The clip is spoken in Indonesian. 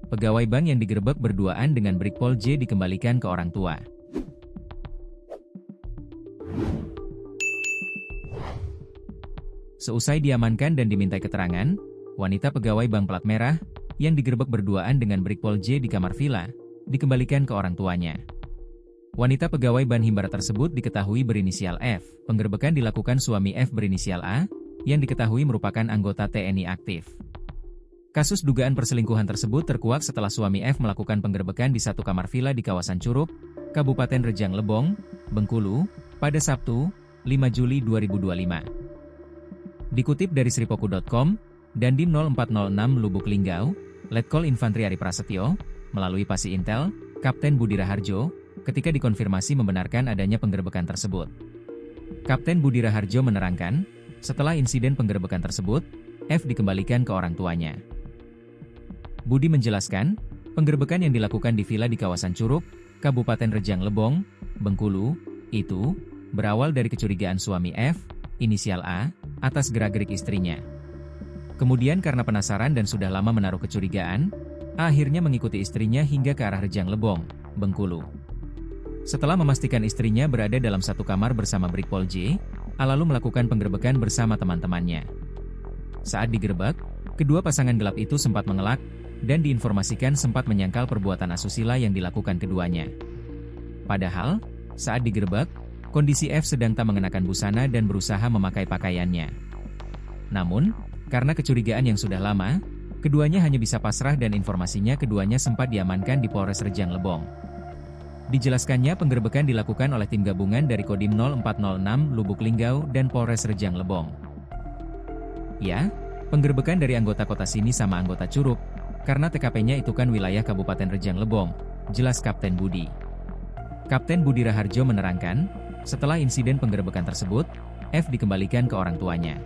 pegawai bank yang digerebek berduaan dengan Brigpol J dikembalikan ke orang tua. Seusai diamankan dan dimintai keterangan, wanita pegawai bank plat merah yang digerebek berduaan dengan Brigpol J di kamar villa dikembalikan ke orang tuanya. Wanita pegawai Ban Himbara tersebut diketahui berinisial F. Penggerebekan dilakukan suami F berinisial A, yang diketahui merupakan anggota TNI aktif. Kasus dugaan perselingkuhan tersebut terkuak setelah suami F melakukan penggerebekan di satu kamar villa di kawasan Curup, Kabupaten Rejang Lebong, Bengkulu, pada Sabtu, 5 Juli 2025. Dikutip dari sripoku.com, Dandim 0406 Lubuk Linggau, Letkol Infantri Ari Prasetyo, melalui Pasi Intel, Kapten Budi Raharjo, ketika dikonfirmasi membenarkan adanya penggerebekan tersebut. Kapten Budi Raharjo menerangkan, setelah insiden penggerebekan tersebut, F dikembalikan ke orang tuanya. Budi menjelaskan, penggerebekan yang dilakukan di villa di kawasan Curup, Kabupaten Rejang Lebong, Bengkulu, itu berawal dari kecurigaan suami F, inisial A, atas gerak-gerik istrinya. Kemudian karena penasaran dan sudah lama menaruh kecurigaan, A akhirnya mengikuti istrinya hingga ke arah Rejang Lebong, Bengkulu. Setelah memastikan istrinya berada dalam satu kamar bersama Brigpol J, A lalu melakukan penggerebekan bersama teman-temannya. Saat digerebek, kedua pasangan gelap itu sempat mengelak, dan diinformasikan sempat menyangkal perbuatan asusila yang dilakukan keduanya. Padahal, saat digerebek, kondisi F sedang tak mengenakan busana dan berusaha memakai pakaiannya. Namun, karena kecurigaan yang sudah lama, keduanya hanya bisa pasrah dan informasinya keduanya sempat diamankan di Polres Rejang Lebong. Dijelaskannya penggerebekan dilakukan oleh tim gabungan dari Kodim 0406 Lubuk Linggau dan Polres Rejang Lebong. Ya, penggerebekan dari anggota kota sini sama anggota Curup, karena TKP-nya itu kan wilayah Kabupaten Rejang Lebong, jelas Kapten Budi. Kapten Budi Raharjo menerangkan, setelah insiden penggerebekan tersebut, F dikembalikan ke orang tuanya.